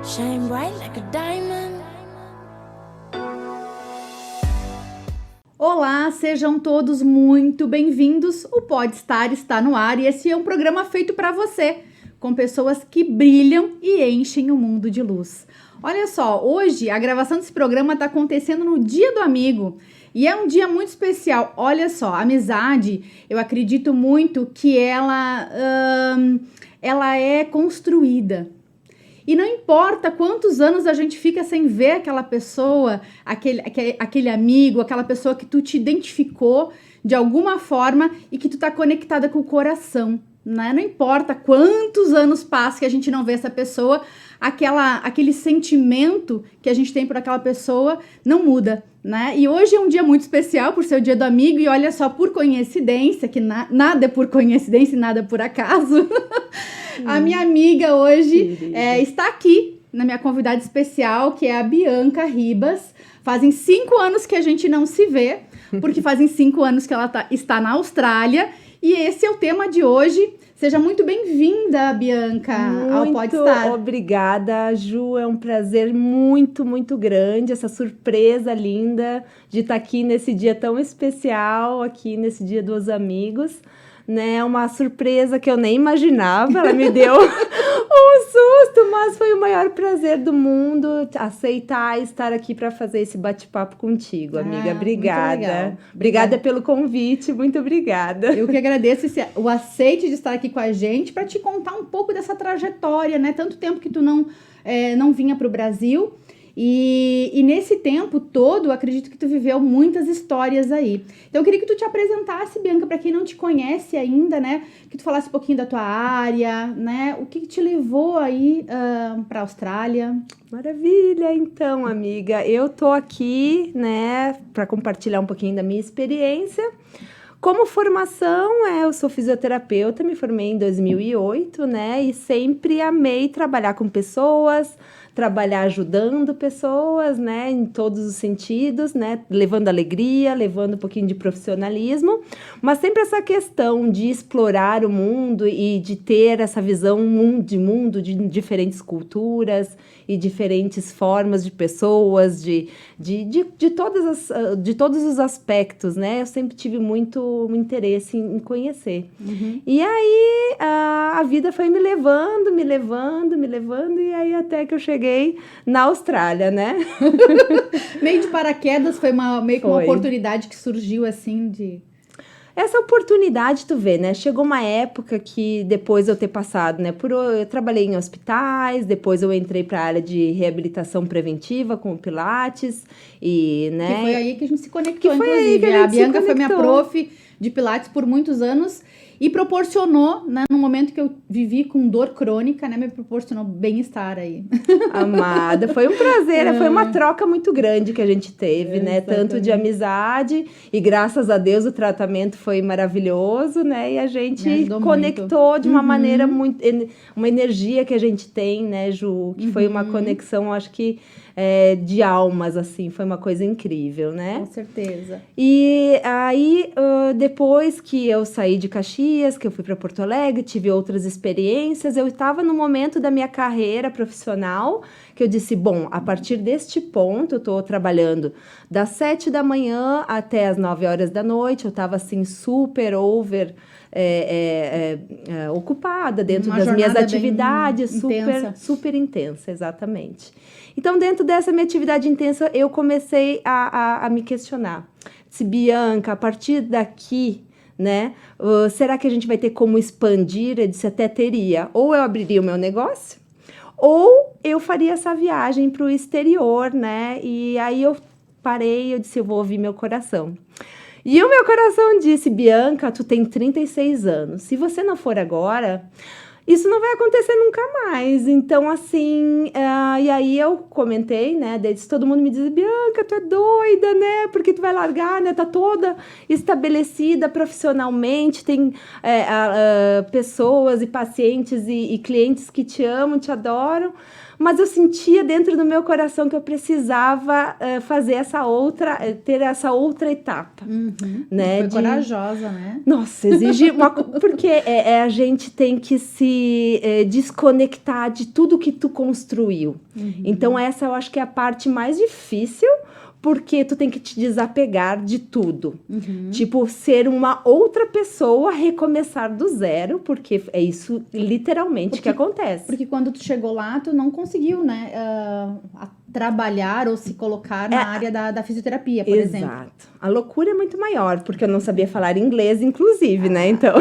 Shine bright like a diamond. Olá, sejam todos muito bem-vindos. O Pode Estar está no ar e esse é um programa feito para você, com pessoas que brilham e enchem o mundo de luz. Olha só, hoje a gravação desse programa está acontecendo no Dia do Amigo e é um dia muito especial. Olha só, a amizade, eu acredito muito que ela é construída. E não importa quantos anos a gente fica sem ver aquela pessoa, aquele amigo, aquela pessoa que tu te identificou de alguma forma e que tu tá conectada com o coração, né? Não importa quantos anos passam que a gente não vê essa pessoa, aquele sentimento que a gente tem por aquela pessoa não muda, né? E hoje é um dia muito especial por ser o Dia do Amigo e olha só, por coincidência, que nada é por coincidência e nada é por acaso, a minha amiga hoje está aqui na minha convidada especial, que é a Bianca Ribas. Fazem 5 anos que a gente não se vê, porque fazem 5 anos que ela está na Austrália. E esse é o tema de hoje. Seja muito bem-vinda, Bianca, ao Pode Estar. Muito obrigada, Ju. É um prazer muito, muito grande. Essa surpresa linda de estar aqui nesse dia tão especial, aqui nesse Dia dos Amigos. Né, uma surpresa que eu nem imaginava, ela me deu um susto, mas foi o maior prazer do mundo aceitar estar aqui para fazer esse bate-papo contigo, amiga. Obrigada. Obrigada pelo convite, muito obrigada. Eu que agradeço o aceite de estar aqui com a gente para te contar um pouco dessa trajetória, né? Tanto tempo que tu não vinha para o Brasil. E nesse tempo todo, eu acredito que tu viveu muitas histórias aí. Então, eu queria que tu te apresentasse, Bianca, para quem não te conhece ainda, né? Que tu falasse um pouquinho da tua área, né? O que te levou aí para a Austrália? Maravilha! Então, amiga, eu tô aqui, né, para compartilhar um pouquinho da minha experiência. Como formação, eu sou fisioterapeuta, me formei em 2008, né? E sempre amei trabalhar com pessoas, trabalhar ajudando pessoas, né, em todos os sentidos, né, levando alegria, levando um pouquinho de profissionalismo, mas sempre essa questão de explorar o mundo e de ter essa visão de mundo de diferentes culturas e diferentes formas de pessoas, de todos os aspectos, né, eu sempre tive muito interesse em conhecer. Uhum. E aí a vida foi me levando, e aí até que eu cheguei na Austrália, né? Meio de paraquedas, foi meio que uma oportunidade que surgiu assim de... Essa oportunidade, tu vê, né? Chegou uma época que depois eu ter passado, né? Eu trabalhei em hospitais, depois eu entrei para a área de reabilitação preventiva com o Pilates e, né? Que foi aí que a gente se conectou, inclusive. A Bianca foi minha prof de Pilates por muitos anos e proporcionou, né, no momento que eu vivi com dor crônica, né, me proporcionou bem-estar aí. Amada, foi um prazer, foi uma troca muito grande que a gente teve, né, tanto de amizade e graças a Deus o tratamento foi maravilhoso, né, e a gente conectou muito de uma maneira muito, uma energia que a gente tem, né, Ju, que foi uma conexão, acho que de almas, assim, foi uma coisa incrível, né? Com certeza. E aí, depois que eu saí de Caxias, que eu fui para Porto Alegre, tive outras experiências, eu estava no momento da minha carreira profissional, que eu disse, bom, a partir deste ponto, eu estou trabalhando das 7 da manhã até as 9 horas da noite, eu estava assim, super ocupada dentro das minhas atividades, super intensa, exatamente. Então, dentro dessa minha atividade intensa, eu comecei a me questionar. Disse, Bianca, a partir daqui, né, será que a gente vai ter como expandir? Eu disse, até teria. Ou eu abriria o meu negócio, ou eu faria essa viagem para o exterior, né? E aí eu parei, eu disse, eu vou ouvir meu coração. E o meu coração disse, Bianca, tu tem 36 anos. Se você não for agora, isso não vai acontecer nunca mais. Então, assim, e aí eu comentei, né, todo mundo me diz, Bianca, tu é doida, né, porque tu vai largar, né, tá toda estabelecida profissionalmente, tem pessoas e pacientes e clientes que te amam, te adoram, mas eu sentia dentro do meu coração que eu precisava fazer ter essa outra etapa, né? Foi corajosa, né? Nossa, exige porque a gente tem que se se desconectar de tudo que tu construiu. Então, essa eu acho que é a parte mais difícil, porque tu tem que te desapegar de tudo. Tipo, ser uma outra pessoa, recomeçar do zero, porque é isso literalmente que acontece. Porque quando tu chegou lá, tu não conseguiu, né, trabalhar ou se colocar na área da fisioterapia, por exemplo. Exato. A loucura é muito maior, porque eu não sabia falar inglês, inclusive, né? Então...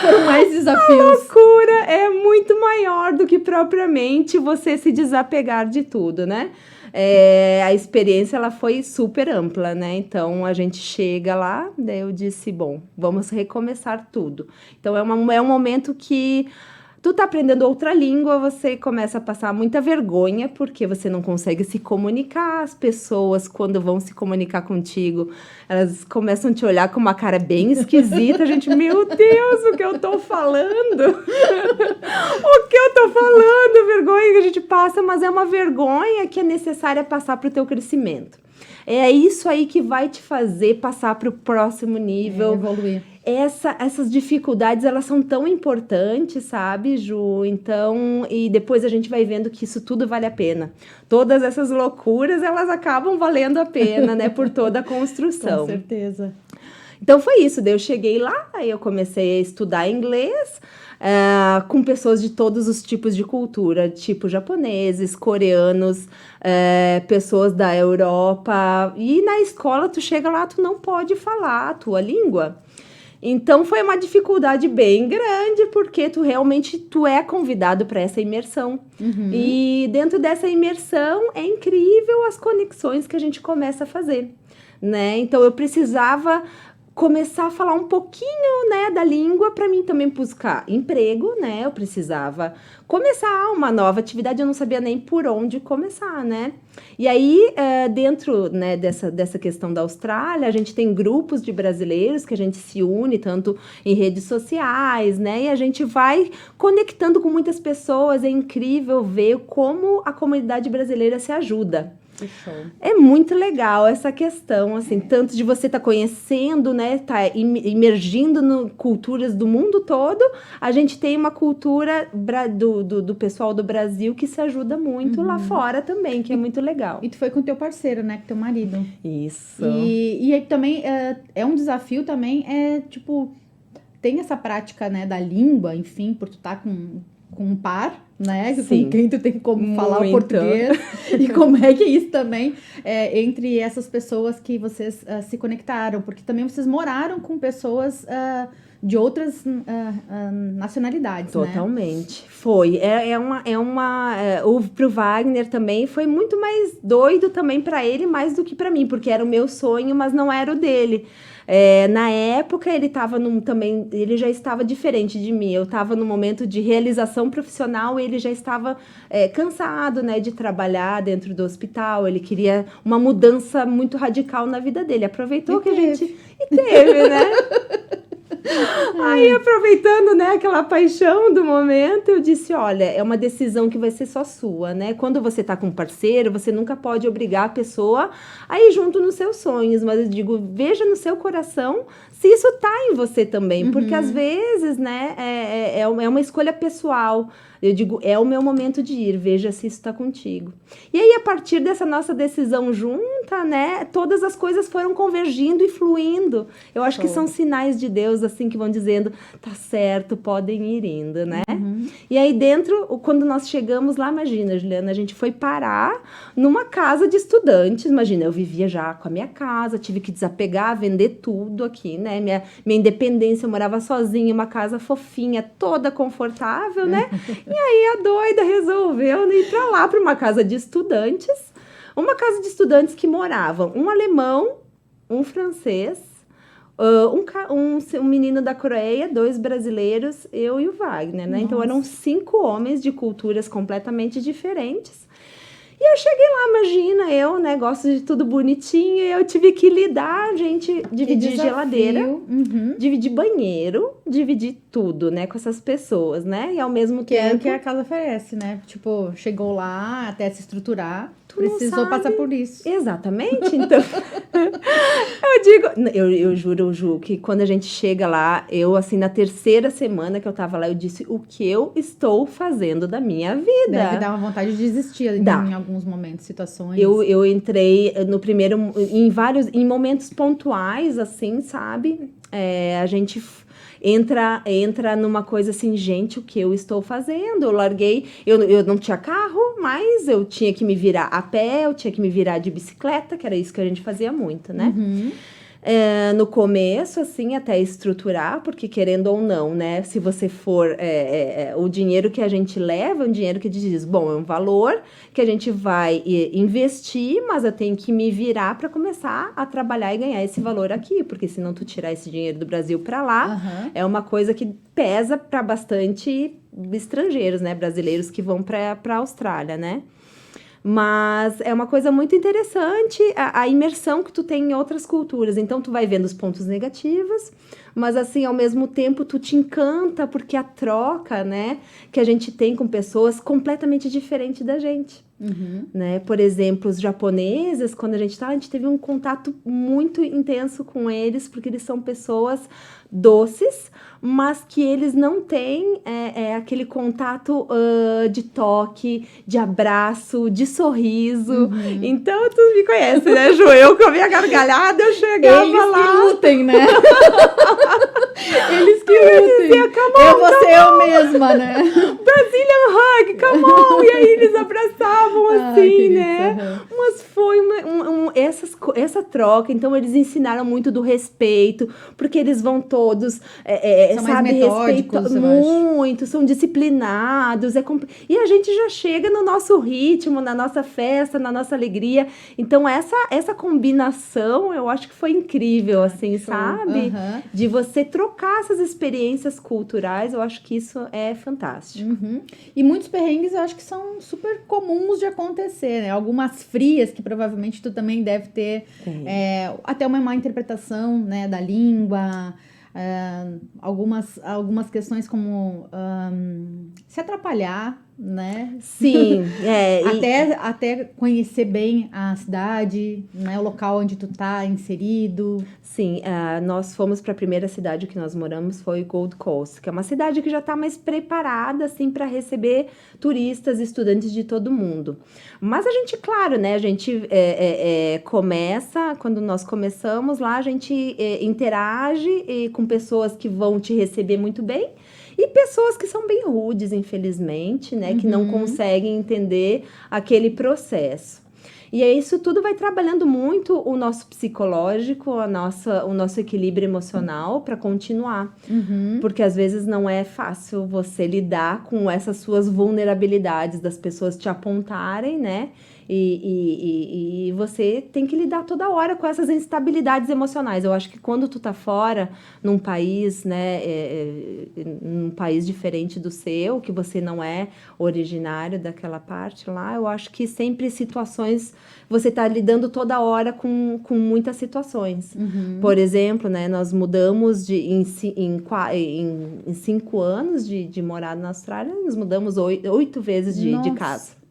Foram mais desafios. A loucura é muito maior do que propriamente você se desapegar de tudo, né? A experiência, ela foi super ampla, né? Então, a gente chega lá, daí eu disse, bom, vamos recomeçar tudo. Então, é um momento que tu tá aprendendo outra língua, você começa a passar muita vergonha, porque você não consegue se comunicar. As pessoas, quando vão se comunicar contigo, elas começam a te olhar com uma cara bem esquisita. A gente, meu Deus, o que eu tô falando? O que eu tô falando? Vergonha que a gente passa, mas é uma vergonha que é necessária passar pro teu crescimento. É isso aí que vai te fazer passar pro próximo nível. Evoluir. Essas dificuldades, elas são tão importantes, sabe, Ju? Então, e depois a gente vai vendo que isso tudo vale a pena. Todas essas loucuras, elas acabam valendo a pena, né? Por toda a construção. Com certeza. Então, foi isso. Daí eu cheguei lá, aí eu comecei a estudar inglês, com pessoas de todos os tipos de cultura, tipo japoneses, coreanos, pessoas da Europa. E na escola, tu chega lá, tu não pode falar a tua língua. Então, foi uma dificuldade bem grande, porque tu é convidado para essa imersão. E dentro dessa imersão, é incrível as conexões que a gente começa a fazer, né? Então, eu precisava começar a falar um pouquinho, né, da língua para mim também buscar emprego, né? Eu precisava começar uma nova atividade, eu não sabia nem por onde começar, né? E aí, dentro, né, dessa questão da Austrália, a gente tem grupos de brasileiros que a gente se une tanto em redes sociais, né? E a gente vai conectando com muitas pessoas. É incrível ver como a comunidade brasileira se ajuda. Que show. É muito legal essa questão, assim, tanto de você estar conhecendo, né, tá imergindo no culturas do mundo todo. A gente tem uma cultura do pessoal do Brasil que se ajuda muito lá fora também, que é muito legal. E tu foi com teu parceiro, né, com teu marido. Isso. E aí também é um desafio também, tipo, tem essa prática, né, da língua, enfim, por tu estar com um par, né? Sim. Com quem tu tem como falar o Muito. português. E como é que é isso também entre essas pessoas que vocês se conectaram? Porque também vocês moraram com pessoas de outras nacionalidades, Totalmente. Né? Foi. Pro Wagner também foi muito mais doido também para ele, mais do que para mim, porque era o meu sonho, mas não era o dele. Na época, ele já estava diferente de mim. Eu estava no momento de realização profissional e ele já estava cansado, né, de trabalhar dentro do hospital. Ele queria uma mudança muito radical na vida dele. Aproveitou que a gente... E teve, né? Aí, aproveitando, né, aquela paixão do momento, eu disse, olha, é uma decisão que vai ser só sua, né? Quando você tá com um parceiro, você nunca pode obrigar a pessoa a ir junto nos seus sonhos, mas eu digo, veja no seu coração se isso tá em você também, porque às vezes, né, é uma escolha pessoal. Eu digo, é o meu momento de ir, veja se isso tá contigo. E aí, a partir dessa nossa decisão junta, né, todas as coisas foram convergindo e fluindo. Eu acho que são sinais de Deus, assim, que vão dizendo, tá certo, podem ir indo, né? E aí, quando nós chegamos lá, imagina, Juliana, a gente foi parar numa casa de estudantes. Imagina, eu vivia já com a minha casa, tive que desapegar, vender tudo aqui, né? Minha independência, eu morava sozinha, uma casa fofinha, toda confortável, né? E aí a doida resolveu ir para lá, para uma casa de estudantes. Uma casa de estudantes que moravam um alemão, um francês, um menino da Coreia, 2 brasileiros, eu e o Wagner, né? Então eram 5 homens de culturas completamente diferentes. E eu cheguei lá, imagina, eu, né, gosto de tudo bonitinho, e eu tive que lidar, gente, dividir geladeira, dividir banheiro, dividir tudo, né, com essas pessoas, né, e ao mesmo tempo... Que é o que a casa oferece, né, tipo, chegou lá até se estruturar, Precisou passar por isso. Exatamente, então eu juro, Ju, que quando a gente chega lá, eu assim, na terceira semana que eu tava lá, eu disse o que eu estou fazendo da minha vida. Deve dar uma vontade de desistir em alguns momentos, situações. Eu entrei no primeiro, em momentos pontuais, assim, sabe? A gente entra numa coisa assim, gente, o que eu estou fazendo? Eu larguei, eu não tinha carro, mas eu tinha que me virar a pé, eu tinha que me virar de bicicleta, que era isso que a gente fazia muito, né? No começo, assim, até estruturar, porque querendo ou não, né, se você for, o dinheiro que a gente leva é um dinheiro que diz, bom, é um valor que a gente vai investir, mas eu tenho que me virar para começar a trabalhar e ganhar esse valor aqui, porque se não tu tirar esse dinheiro do Brasil para lá, é uma coisa que pesa para bastante estrangeiros, né, brasileiros que vão para a Austrália, né? Mas é uma coisa muito interessante a imersão que tu tem em outras culturas. Então, tu vai vendo os pontos negativos, mas, assim, ao mesmo tempo, tu te encanta porque a troca, né, que a gente tem com pessoas completamente diferente da gente. Né? Por exemplo, os japoneses, quando a gente teve um contato muito intenso com eles, porque eles são pessoas doces, mas que eles não têm aquele contato de toque, de abraço, de sorriso. Então, tu me conhece, né, Ju? Eu com a minha gargalhada, eu chegava eles lá... Eles que lutem, né? Eles que lutem. Dizia, eu vou ser eu mesma, né? Brazilian hug, come on! E aí eles abraçavam assim, né? Mas foi essa troca. Então, eles ensinaram muito do respeito, porque eles vão todos, são mais metódicos, muito, são disciplinados. E a gente já chega no nosso ritmo, na nossa festa, na nossa alegria. Então, essa combinação, eu acho que foi incrível, assim, sabe? De você trocar essas experiências culturais, eu acho que isso é fantástico. E muitos perrengues eu acho que são super comuns de acontecer, né? Algumas frias que provavelmente tu também deve ter até uma má interpretação, né, da língua, algumas questões como se atrapalhar, né? Sim, até conhecer bem a cidade, né? O local onde tu tá inserido. Sim, nós fomos para a primeira cidade que nós moramos, foi Gold Coast, que é uma cidade que já está mais preparada, assim, para receber turistas e estudantes de todo mundo. Mas a gente, claro, né, a gente começa, quando nós começamos lá, a gente interage com pessoas que vão te receber muito bem, e pessoas que são bem rudes, infelizmente, né? Que não conseguem entender aquele processo. E aí isso tudo vai trabalhando muito o nosso psicológico, o nosso equilíbrio emocional para continuar. Porque às vezes não é fácil você lidar com essas suas vulnerabilidades, das pessoas te apontarem, né? E você tem que lidar toda hora com essas instabilidades emocionais. Eu acho que quando tu tá fora, num país, né, num país diferente do seu, que você não é originário daquela parte lá, eu acho que sempre situações, você tá lidando toda hora com muitas situações. Por exemplo, né, nós mudamos em 5 anos de morar na Austrália, nós mudamos 8 vezes de casa.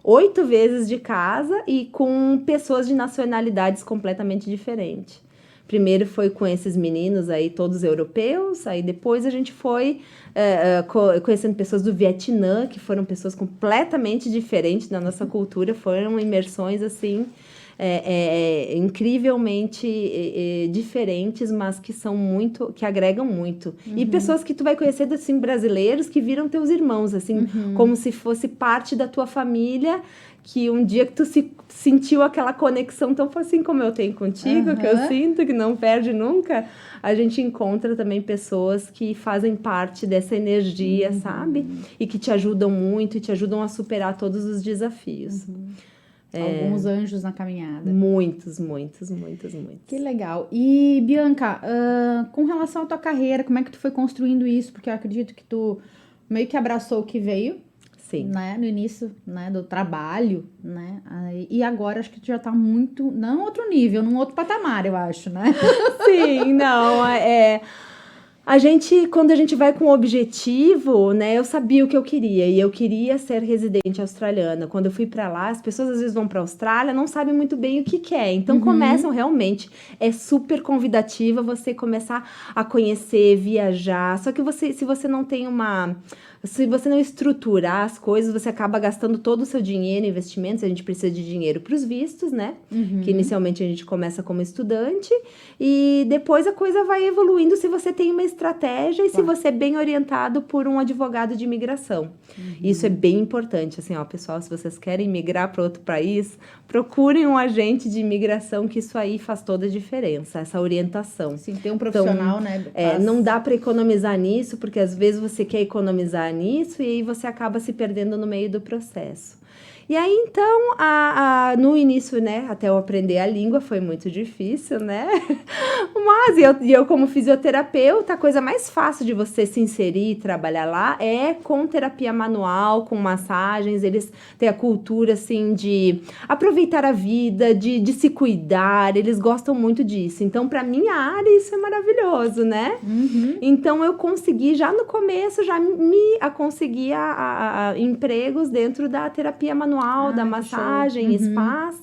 8 vezes de casa e com pessoas de nacionalidades completamente diferentes. Primeiro foi com esses meninos aí, todos europeus, aí depois a gente foi conhecendo pessoas do Vietnã, que foram pessoas completamente diferentes da nossa cultura, foram imersões assim, incrivelmente diferentes, mas que são muito, que agregam muito. E pessoas que tu vai conhecer, assim, brasileiros que viram teus irmãos, assim, como se fosse parte da tua família, que um dia que tu sentiu aquela conexão tão assim como eu tenho contigo, que eu sinto, que não perde nunca, a gente encontra também pessoas que fazem parte dessa energia, sabe? E que te ajudam muito e te ajudam a superar todos os desafios. Alguns anjos na caminhada. Muitos. Que legal. E, Bianca, com relação à tua carreira, como é que tu foi construindo isso? Porque eu acredito que tu meio que abraçou o que veio. Sim. Né, no início, né, do trabalho, né? E agora acho que tu já tá muito, não outro nível, num outro patamar, eu acho, né? Sim, não, Quando a gente vai com um objetivo, né, eu sabia o que eu queria, e eu queria ser residente australiana. Quando eu fui para lá, as pessoas às vezes vão para a Austrália, não sabem muito bem o que quer, então começam realmente, é super convidativa você começar a conhecer, viajar, só que se você não tem se você não estruturar as coisas, você acaba gastando todo o seu dinheiro em investimentos. A gente precisa de dinheiro para os vistos, né? Que inicialmente a gente começa como estudante e depois a coisa vai evoluindo se você tem uma estratégia e se você é bem orientado por um advogado de imigração. Isso é bem importante, assim, ó, pessoal, se vocês querem migrar para outro país, procurem um agente de imigração, que isso aí faz toda a diferença, essa orientação. Sim, tem um profissional, então, né? Não dá para economizar nisso, porque às vezes você quer economizar nisso e aí você acaba se perdendo no meio do processo. E aí, então, no início, né, até eu aprender a língua foi muito difícil, né? Mas eu como fisioterapeuta, a coisa mais fácil de você se inserir e trabalhar lá é com terapia manual, com massagens. Eles têm a cultura, assim, de aproveitar a vida, de se cuidar. Eles gostam muito disso. Então, para minha área, isso é maravilhoso, né? Então, eu consegui, já no começo, conseguir empregos dentro da terapia manual, da massagem, spas,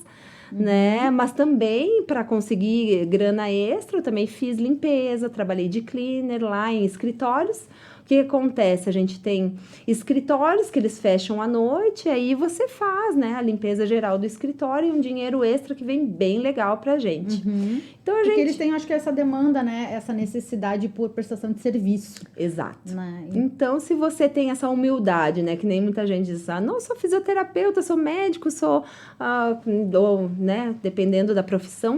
né? Mas também, para conseguir grana extra, eu também fiz limpeza, trabalhei de cleaner lá em escritórios. O que acontece? A gente tem escritórios que eles fecham à noite, aí você faz, né, a limpeza geral do escritório e um dinheiro extra que vem bem legal pra gente. Então, Porque eles têm, acho que, essa demanda, né, essa necessidade por prestação de serviço. Exato. Né? Então, se você tem essa humildade, né, que nem muita gente diz, não, sou fisioterapeuta, sou médico, né, dependendo da profissão,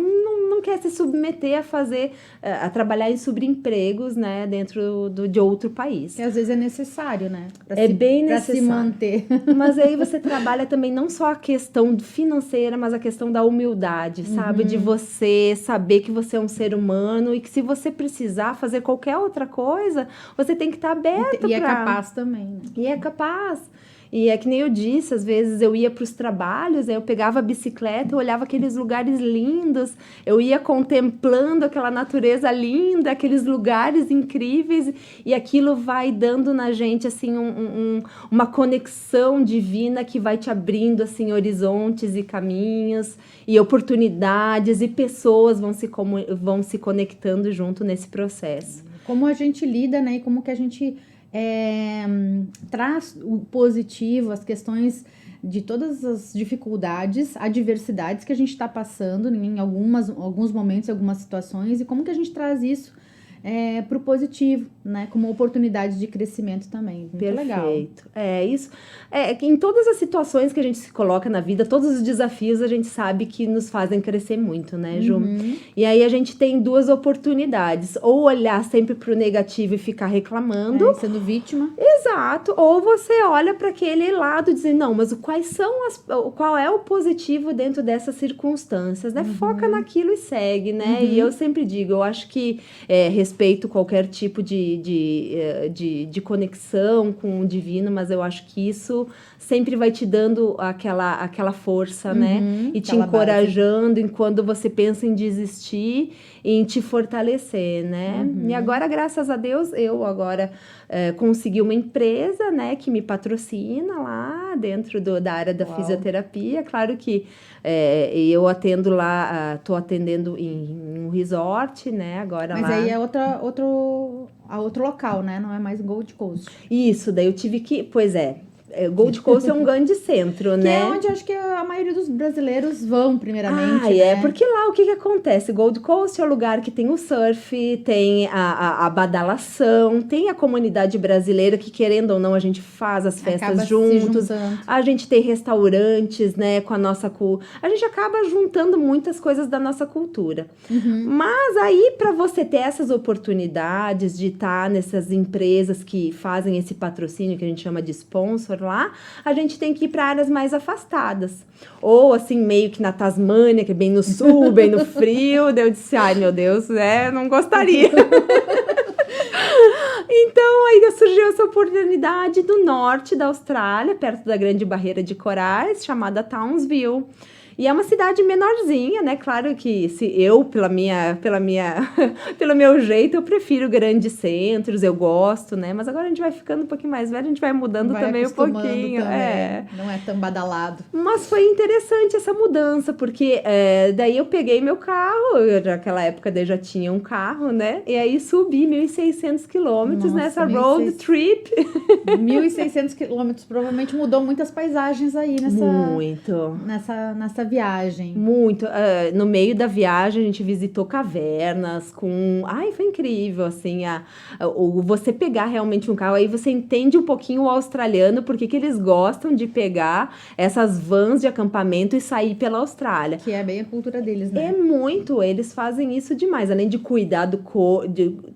não quer se submeter a fazer, a trabalhar em subempregos, né, dentro de outro país. Que às vezes é necessário, né? Bem necessário. Para se manter. Mas aí você trabalha também não só a questão financeira, mas a questão da humildade, sabe? De você saber que você é um ser humano e que se você precisar fazer qualquer outra coisa, você tem que estar aberto. E é capaz também, né? E é capaz. E é que nem eu disse, às vezes eu ia para os trabalhos, eu pegava a bicicleta, eu olhava aqueles lugares lindos, eu ia contemplando aquela natureza linda, aqueles lugares incríveis, e aquilo vai dando na gente, assim, uma conexão divina que vai te abrindo, assim, horizontes e caminhos, e oportunidades, e pessoas vão se conectando junto nesse processo. Como a gente lida, né, e como que a gente... traz o positivo, as questões de todas as dificuldades, adversidades que a gente está passando em alguns momentos, em algumas situações, e como que a gente traz isso para o positivo, né? Como oportunidade de crescimento também. Muito Perfeito. Legal. Isso. Que em todas as situações que a gente se coloca na vida, todos os desafios, a gente sabe que nos fazem crescer muito, né, Ju? E aí a gente tem duas oportunidades. Ou olhar sempre para o negativo e ficar reclamando. Sendo vítima. Exato. Ou você olha para aquele lado e diz, não, mas qual é o positivo dentro dessas circunstâncias, né? Foca naquilo e segue, né? E eu sempre digo, eu acho que respeito qualquer tipo de conexão com o divino, mas eu acho que isso sempre vai te dando aquela força, né? E te encorajando enquanto você pensa em desistir e em te fortalecer, né? E agora, graças a Deus, eu agora consegui uma empresa, né, que me patrocina lá dentro da área da fisioterapia. Claro que eu atendo lá, tô atendendo em um resort, né, agora Mas lá. aí é outro local, né? Não é mais Gold Coast. Isso, daí eu tive que... Pois é. Gold Coast é um grande centro, que né? É onde acho que a maioria dos brasileiros vão, primeiramente. Né? Porque lá o que acontece? Gold Coast é o lugar que tem o surf, tem a badalação, tem a comunidade brasileira que, querendo ou não, a gente faz as festas juntos. A gente tem restaurantes, né, com a nossa cultura. A gente acaba juntando muitas coisas da nossa cultura. Mas aí, para você ter essas oportunidades de estar nessas empresas que fazem esse patrocínio, que a gente chama de sponsor, lá, a gente tem que ir para áreas mais afastadas. Ou, assim, meio que na Tasmânia, que é bem no sul, bem no frio. Daí eu disse, ai, meu Deus, não gostaria. Então, aí surgiu essa oportunidade do norte da Austrália, perto da Grande Barreira de Corais, chamada Townsville. E é uma cidade menorzinha, né? Claro que se eu, pelo meu jeito, eu prefiro grandes centros, eu gosto, né? Mas agora a gente vai ficando um pouquinho mais velho, a gente vai mudando também um pouquinho. Também. Não é tão badalado. Mas foi interessante essa mudança, porque daí eu peguei meu carro, naquela época daí já tinha um carro, né? E aí subi 1.600 quilômetros nessa road trip. 1.600 quilômetros, provavelmente mudou muitas paisagens aí nessa viagem. Muito. No meio da viagem a gente visitou cavernas foi incrível, assim, você pegar realmente um carro, aí você entende um pouquinho o australiano, porque que eles gostam de pegar essas vans de acampamento e sair pela Austrália. Que é bem a cultura deles, né? É muito, eles fazem isso demais, além de cuidar do corpo,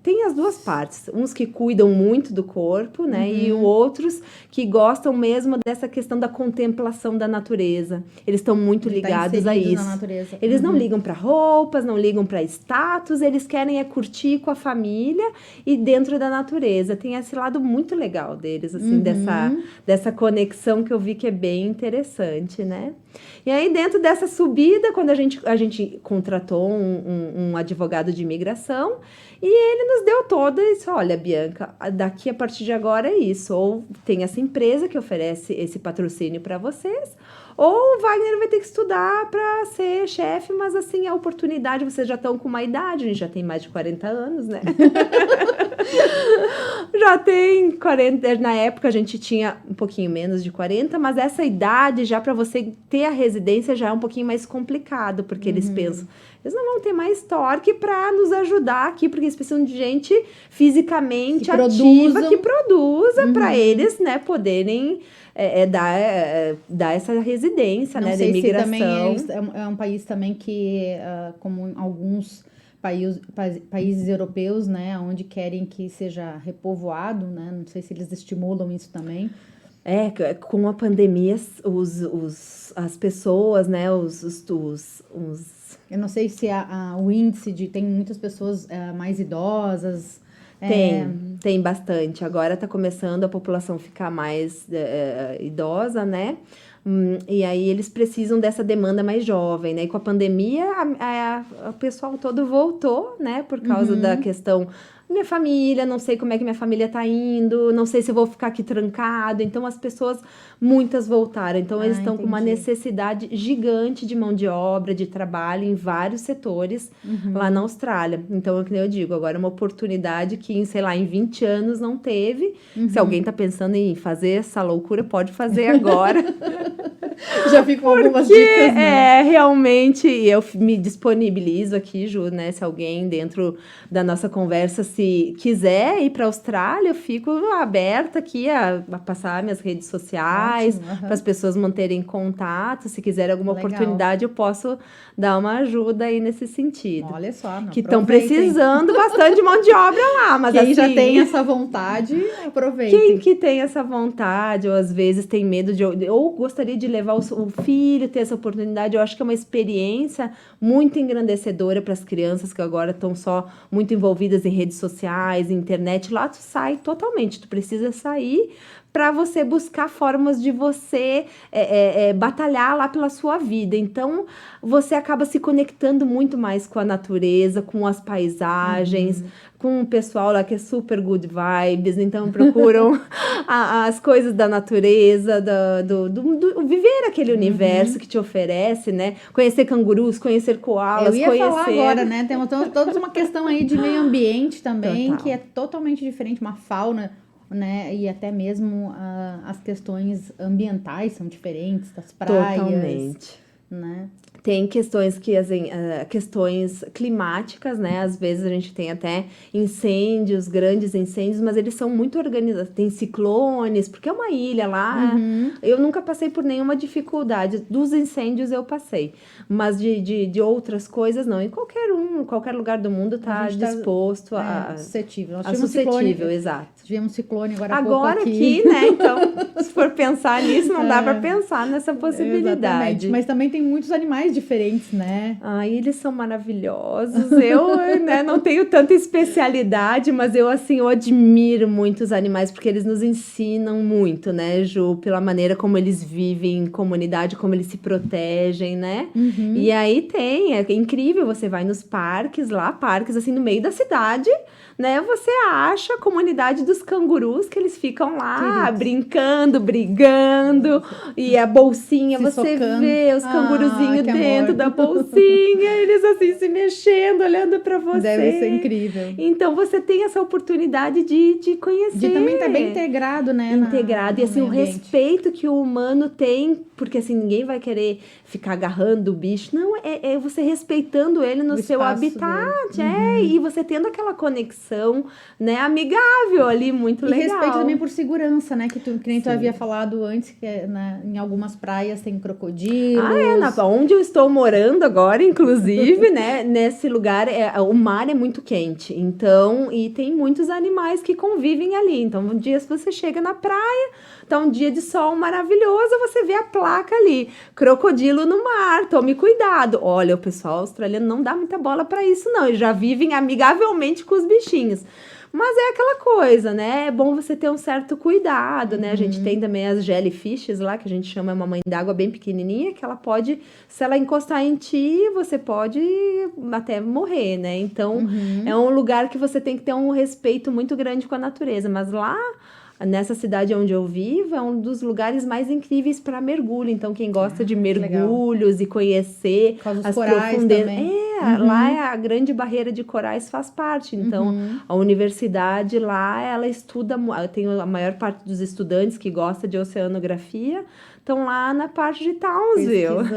tem as duas partes, uns que cuidam muito do corpo, né, e outros que gostam mesmo dessa questão da contemplação da natureza, eles estão muito ligados a isso. Na natureza. Eles não ligam para roupas, não ligam para status, eles querem curtir com a família e dentro da natureza, tem esse lado muito legal deles, assim, dessa conexão que eu vi que é bem interessante, né? E aí, dentro dessa subida, quando a gente contratou um advogado de imigração, e ele nos deu toda isso, olha, Bianca, daqui a partir de agora é isso, ou tem essa empresa que oferece esse patrocínio para vocês, ou o Wagner vai ter que estudar para ser chefe, mas assim, a oportunidade, vocês já estão com uma idade, a gente já tem mais de 40 anos, né? Já tem 40, na época a gente tinha um pouquinho menos de 40, mas essa idade já para você ter a residência já é um pouquinho mais complicado, porque eles pensam, eles não vão ter mais torque para nos ajudar aqui, porque eles precisam de gente fisicamente ativa, que produza para eles, né, poderem dar essa residência, não né, sei da imigração. Se também é um país também que, como alguns países europeus, né, onde querem que seja repovoado, né, não sei se eles estimulam isso também. Com a pandemia, as pessoas, né, eu não sei se o índice tem muitas pessoas mais idosas. Tem bastante. Agora está começando a população ficar mais idosa, né? E aí eles precisam dessa demanda mais jovem, né? E com a pandemia, o pessoal todo voltou, né? Por causa da questão... Minha família, não sei como é que minha família tá indo, não sei se eu vou ficar aqui trancado. Então, as pessoas, muitas voltaram. Então, eles estão com uma necessidade gigante de mão de obra, de trabalho em vários setores lá na Austrália. Então, é que nem eu digo, agora é uma oportunidade que, em 20 anos não teve. Se alguém tá pensando em fazer essa loucura, pode fazer agora. Já fico com algumas dicas, né? Realmente, eu me disponibilizo aqui, Ju, né? Se alguém dentro da nossa conversa se quiser ir para a Austrália, eu fico aberta aqui a passar minhas redes sociais para as pessoas manterem contato. Se quiser alguma oportunidade, eu posso dar uma ajuda aí nesse sentido. Olha só, que estão precisando bastante de mão de obra lá, mas quem já tem essa vontade, aproveitem. Quem que tem essa vontade, ou às vezes tem medo ou gostaria de levar o filho, ter essa oportunidade, eu acho que é uma experiência muito engrandecedora para as crianças que agora estão só muito envolvidas em redes sociais, internet. Lá tu sai totalmente, tu precisa sair para você buscar formas de você batalhar lá pela sua vida. Então, você acaba se conectando muito mais com a natureza, com as paisagens, com o pessoal lá que é super good vibes. Então, procuram as coisas da natureza, do viver aquele universo que te oferece, né? Conhecer cangurus, conhecer koalas, Eu ia falar agora, né? Tem toda uma questão aí de meio ambiente também, que é totalmente diferente, uma fauna, né? E até mesmo as questões ambientais são diferentes, das praias. Totalmente. Né? Tem questões que, assim, questões climáticas, né? Às vezes a gente tem até incêndios, grandes incêndios, mas eles são muito organizados. Tem ciclones, porque é uma ilha lá. Eu nunca passei por nenhuma dificuldade. Dos incêndios eu passei. Mas de outras coisas, não. Em qualquer lugar do mundo tá disposto a... suscetível. Nós tivemos suscetível, exato. Tivemos ciclone agora aqui, né? Então, se for pensar nisso, não dá para pensar nessa possibilidade. Exatamente. Mas também tem muitos animais diferentes, né? Eles são maravilhosos. Eu, né, não tenho tanta especialidade, mas eu, assim, eu admiro muito os animais, porque eles nos ensinam muito, né, Ju? Pela maneira como eles vivem em comunidade, como eles se protegem, né? E aí é incrível, você vai nos parques lá, parques, assim, no meio da cidade, né? Você acha a comunidade dos cangurus, que eles ficam lá brincando, brigando, e a bolsinha, se você socando. vê os canguruzinhos dentro da bolsinha, eles assim se mexendo, olhando pra você. Deve ser incrível. Então você tem essa oportunidade de conhecer. De também estar bem integrado, né? Integrado. E assim, o respeito que o humano tem, porque assim, ninguém vai querer ficar agarrando o bicho. Não, é você respeitando ele no seu habitat, e você tendo aquela conexão, né, amigável ali, muito legal. E respeito também por segurança, né? Que nem tu havia falado antes, que em algumas praias tem crocodilos. Onde eu estou morando agora, inclusive, né, nesse lugar, o mar é muito quente, então, e tem muitos animais que convivem ali. Então, um dia, se você chega na praia, tá um dia de sol maravilhoso, você vê a placa ali, crocodilo no mar, tome cuidado. Olha, o pessoal australiano não dá muita bola para isso, não. Eles já vivem amigavelmente com os bichinhos. Mas é aquela coisa, né? É bom você ter um certo cuidado, né? A gente tem também as jellyfishes lá, que a gente chama uma mãe d'água bem pequenininha, que ela pode, se ela encostar em ti, você pode até morrer, né? Então, é um lugar que você tem que ter um respeito muito grande com a natureza. Mas lá, nessa cidade onde eu vivo, é um dos lugares mais incríveis para mergulho. Então, quem gosta de mergulhos e conhecer as profundezas... Lá é a grande barreira de corais, faz parte. Então, a universidade lá, ela estuda... Tem a maior parte dos estudantes que gosta de oceanografia, estão lá na parte de Townsville.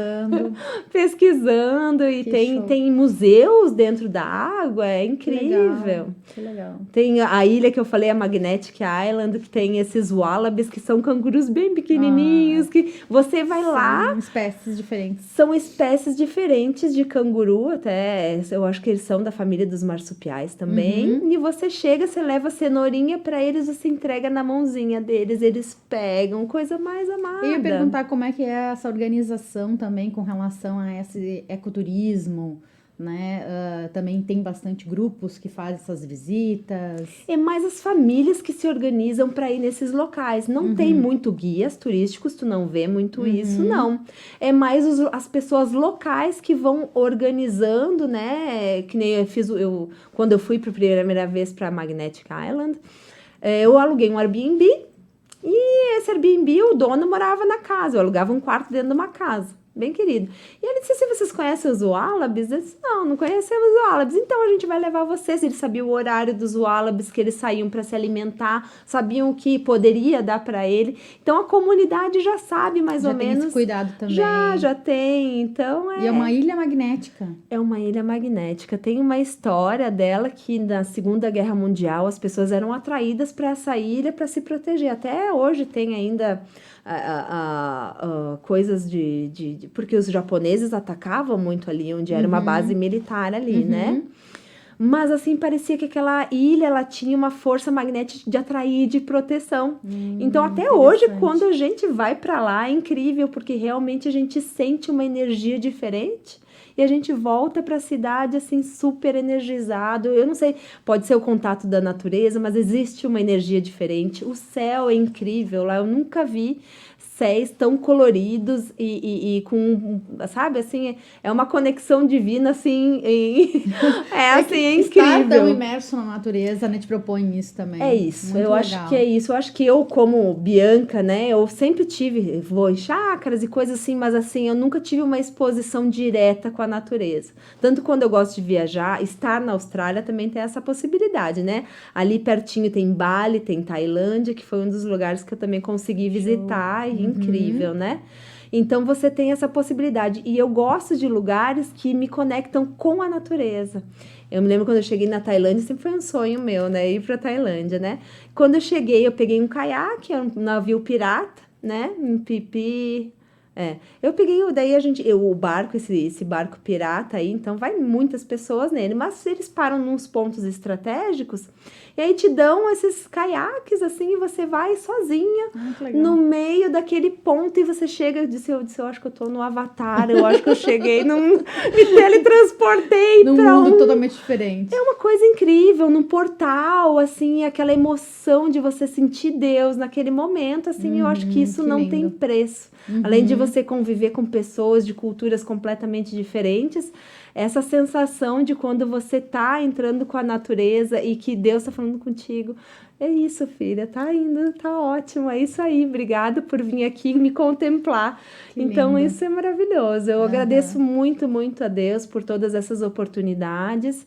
Pesquisando. E tem museus dentro da água, é incrível. Que legal. Tem a ilha que eu falei, a Magnetic Island, que tem esses wallabies, que são cangurus bem pequenininhos, que você vai lá... São espécies diferentes. São espécies diferentes de canguru, até eu acho que eles são da família dos marsupiais também. E você chega, você leva a cenourinha pra eles, você entrega na mãozinha deles, eles pegam, coisa mais amada. Eu ia perguntar como é que é essa organização também com relação a esse ecoturismo, né? Também tem bastante grupos que fazem essas visitas. É mais as famílias que se organizam para ir nesses locais. Não tem muito guias turísticos, tu não vê muito isso, não. É mais as pessoas locais que vão organizando, né? Que nem eu fiz, quando eu fui pela primeira vez para Magnetic Island, eu aluguei um Airbnb. E esse Airbnb, o dono morava na casa, eu alugava um quarto dentro de uma casa, bem querido. E ele disse assim, vocês conhecem os wallabies? Eu disse, não conhecemos os wallabies, então a gente vai levar vocês. Ele sabia o horário dos wallabies, que eles saíam para se alimentar, sabiam o que poderia dar para ele. Então a comunidade já sabe mais ou menos. Já tem esse cuidado também. Já tem, então E é uma ilha magnética. É uma ilha magnética. Tem uma história dela que na Segunda Guerra Mundial as pessoas eram atraídas para essa ilha para se proteger. Até hoje tem ainda coisas porque os japoneses atacavam muito ali, onde era uma base militar ali, né? Mas assim, parecia que aquela ilha, ela tinha uma força magnética de atrair, de proteção. Então, até hoje, quando a gente vai para lá, é incrível, porque realmente a gente sente uma energia diferente. E a gente volta para a cidade, assim, super energizado. Eu não sei, pode ser o contato da natureza, mas existe uma energia diferente. O céu é incrível lá, eu nunca vi céus tão coloridos e com, sabe, assim, é uma conexão divina, assim, é incrível. Estar tão imerso na natureza, né, te propõe isso também. É isso, muito eu legal. acho que é isso. Eu acho que eu, como Bianca, né, eu sempre vou em chácaras e coisas assim, mas assim, eu nunca tive uma exposição direta com a natureza. Tanto quando eu gosto de viajar, estar na Austrália também tem essa possibilidade, né? Ali pertinho tem Bali, tem Tailândia, que foi um dos lugares que eu também consegui visitar, e incrível, né? Então, você tem essa possibilidade. E eu gosto de lugares que me conectam com a natureza. Eu me lembro quando eu cheguei na Tailândia, sempre foi um sonho meu, né? Ir pra Tailândia, né? Quando eu cheguei, eu peguei um caiaque, um navio pirata, né? Um pipi... eu peguei, daí o barco, esse barco pirata aí, então vai muitas pessoas nele, mas eles param nos pontos estratégicos E aí te dão esses caiaques, assim, e você vai sozinha no meio daquele ponto e você chega e diz, eu acho que eu tô no Avatar, eu acho que eu cheguei me teletransportei num mundo totalmente diferente. É uma coisa incrível, num portal, assim, aquela emoção de você sentir Deus naquele momento, assim, eu acho que isso que não lindo. Tem preço. Além de você conviver com pessoas de culturas completamente diferentes, essa sensação de quando você tá entrando com a natureza e que Deus tá falando contigo, é isso, filha, tá indo, tá ótimo, é isso aí, obrigada por vir aqui me contemplar. Que então, lindo. Isso é maravilhoso. Eu agradeço muito, muito a Deus por todas essas oportunidades.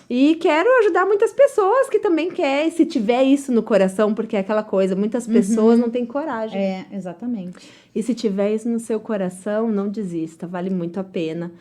E quero ajudar muitas pessoas que também querem, se tiver isso no coração, porque é aquela coisa, muitas pessoas não têm coragem. É, exatamente. E se tiver isso no seu coração, não desista, vale muito a pena.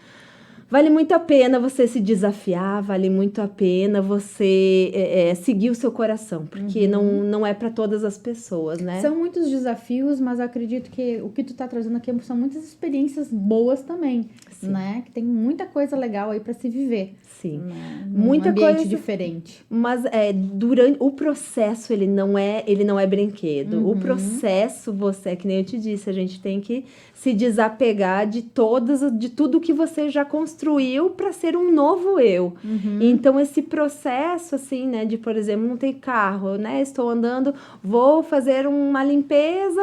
Vale muito a pena você se desafiar, vale muito a pena você seguir o seu coração, porque não é para todas as pessoas, né? São muitos desafios, mas eu acredito que o que tu tá trazendo aqui são muitas experiências boas também, sim. Né? Que tem muita coisa legal aí para se viver. Sim. Né? Muita ambiente coisa diferente. Mas durante o processo ele não é brinquedo. O processo é que nem eu te disse, a gente tem que se desapegar de tudo que você já construiu para ser um novo eu. Então esse processo assim, né, de por exemplo, não ter carro, né, estou andando, vou fazer uma limpeza,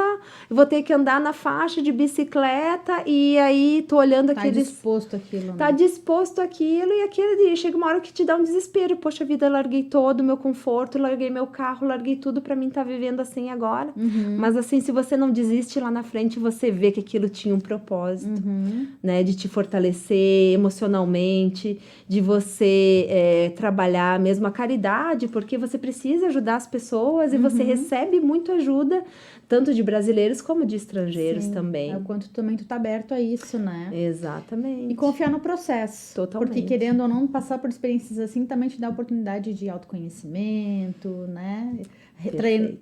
vou ter que andar na faixa de bicicleta e aí tô olhando aquele disposto aquilo, né? Tá disposto aquilo e aquele dia chega uma hora que te dá um desespero, poxa vida, eu larguei todo o meu conforto, larguei meu carro, larguei tudo para mim tá vivendo assim agora. Mas assim, se você não desiste lá na frente, você vê que aquilo tinha um propósito, né, de te fortalecer emocionalmente, de você trabalhar mesmo a caridade, porque você precisa ajudar as pessoas e você recebe muito ajuda, tanto de brasileiros como de estrangeiros. Sim, também. É o quanto também tu tá aberto a isso, né? Exatamente. E confiar no processo. Totalmente. Porque querendo ou não, passar por experiências assim também te dá a oportunidade de autoconhecimento, né?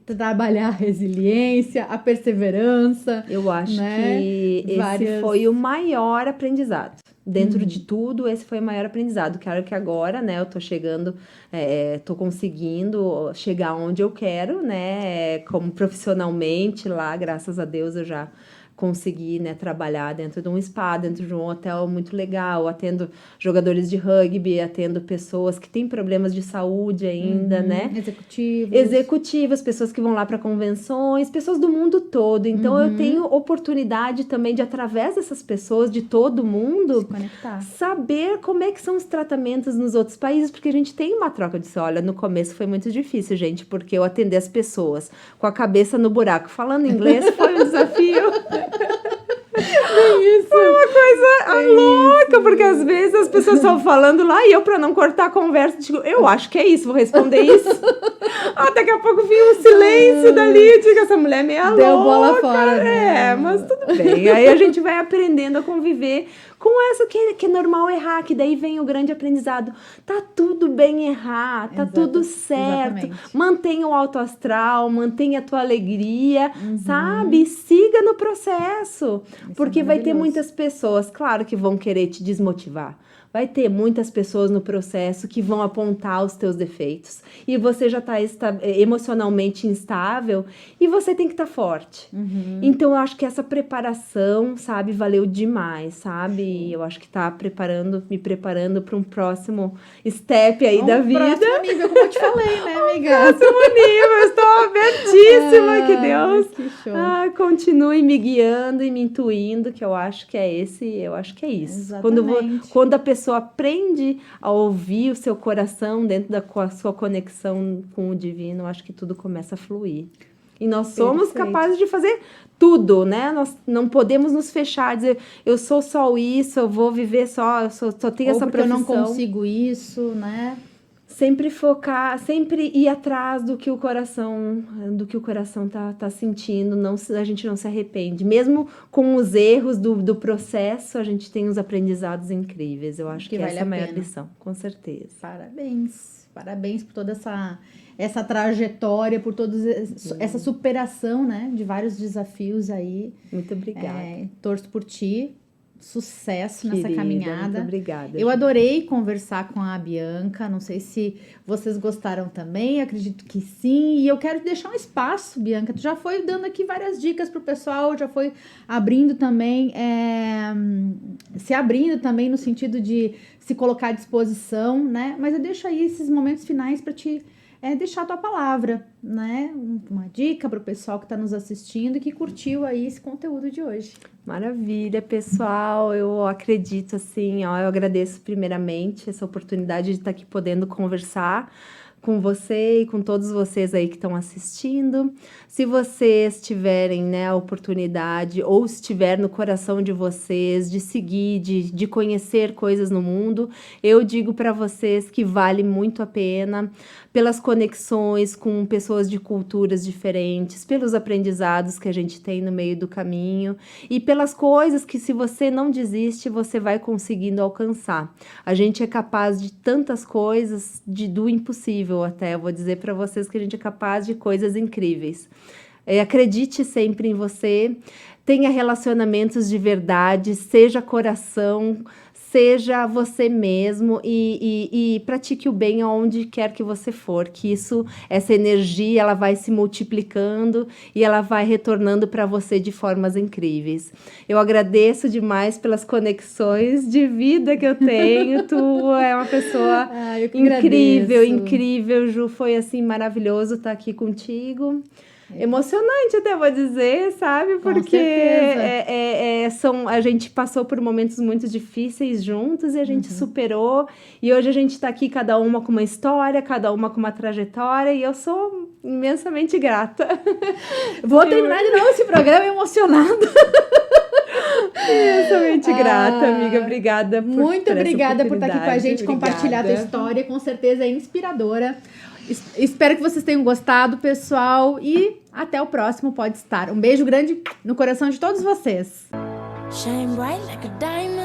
Trabalhar a resiliência, a perseverança. Eu acho, né? Que esse foi o maior aprendizado. Dentro de tudo, esse foi o maior aprendizado. Claro que agora, né, eu tô chegando, tô conseguindo chegar onde eu quero, né, como profissionalmente lá, graças a Deus eu já consegui, né, trabalhar dentro de um spa, dentro de um hotel muito legal, atendo jogadores de rugby, atendo pessoas que têm problemas de saúde ainda, né? Executivas, pessoas que vão lá para convenções, pessoas do mundo todo. Então, eu tenho oportunidade também de, através dessas pessoas, de todo mundo, se conectar. Saber como é que são os tratamentos nos outros países, porque a gente tem uma troca de olha, no começo foi muito difícil, gente, porque eu atender as pessoas com a cabeça no buraco, falando inglês, foi um desafio. Isso. Foi uma coisa louca, porque às vezes as pessoas estão falando lá e eu, pra não cortar a conversa, digo, eu acho que é isso, vou responder isso. Daqui a pouco vinha um silêncio dali, eu digo, essa mulher é meia louca. Deu bola fora, né? Mas tudo bem. Aí a gente vai aprendendo a conviver com essa que é normal errar, que daí vem o grande aprendizado. Tá tudo bem errar, tá tudo certo. Exatamente. Mantenha o alto astral, mantenha a tua alegria, sabe? Siga no processo. Isso porque vai ter muitas pessoas, claro, que vão querer te desmotivar. Vai ter muitas pessoas no processo que vão apontar os teus defeitos. E você já está emocionalmente instável e você tem que estar forte. Então, eu acho que essa preparação, sabe, valeu demais, sabe? Eu acho que tá me preparando para um próximo step aí da vida. Próximo nível, como eu te falei, né, amiga? Próximo nível, eu estou abertíssima, que Deus que show. Continue me guiando e me intuindo, que eu acho que é isso. Quando a pessoa aprende a ouvir o seu coração dentro da sua conexão com o divino, eu acho que tudo começa a fluir. E nós somos capazes de fazer tudo, né? Nós não podemos nos fechar, dizer, eu sou só isso, eu vou viver só, eu só tenho essa profissão. Eu não consigo isso, né? Sempre focar, sempre ir atrás do que o coração tá sentindo, a gente não se arrepende. Mesmo com os erros do processo, a gente tem uns aprendizados incríveis. Eu acho que essa é a maior lição, com certeza. Parabéns por toda essa trajetória, por toda essa superação, né, de vários desafios aí. Muito obrigada. Torço por ti. sucesso nessa caminhada. Muito obrigada. Eu adorei conversar com a Bianca, não sei se vocês gostaram também, acredito que sim, e eu quero deixar um espaço, Bianca, tu já foi dando aqui várias dicas pro pessoal, já foi abrindo também, se abrindo também no sentido de se colocar à disposição, né, mas eu deixo aí esses momentos finais para te deixar a tua palavra, né? Uma dica para o pessoal que está nos assistindo e que curtiu aí esse conteúdo de hoje. Maravilha, pessoal. Eu acredito assim, eu agradeço primeiramente essa oportunidade de estar aqui podendo conversar com você e com todos vocês aí que estão assistindo. Se vocês tiverem, né, a oportunidade ou estiver no coração de vocês de seguir, de conhecer coisas no mundo, eu digo para vocês que vale muito a pena pelas conexões com pessoas de culturas diferentes, pelos aprendizados que a gente tem no meio do caminho e pelas coisas que, se você não desiste, você vai conseguindo alcançar. A gente é capaz de tantas coisas, do impossível até. Eu vou dizer para vocês que a gente é capaz de coisas incríveis. Acredite sempre em você, tenha relacionamentos de verdade, seja coração, seja você mesmo e pratique o bem aonde quer que você for, que essa energia, ela vai se multiplicando e ela vai retornando para você de formas incríveis. Eu agradeço demais pelas conexões de vida que eu tenho, tu é uma pessoa incrível, Ju, foi assim maravilhoso estar aqui contigo. Emocionante até vou dizer, sabe? Porque a gente passou por momentos muito difíceis juntos e a gente superou. E hoje a gente tá aqui, cada uma com uma história, cada uma com uma trajetória. E eu sou imensamente grata. Vou terminar de novo esse programa emocionada. Imensamente grata, amiga. Obrigada por Muito obrigada por estar aqui com a gente, compartilhar a tua história. Com certeza é inspiradora. Espero que vocês tenham gostado, pessoal, e até o próximo Pode Estar. Um beijo grande no coração de todos vocês. Shine bright like a diamond.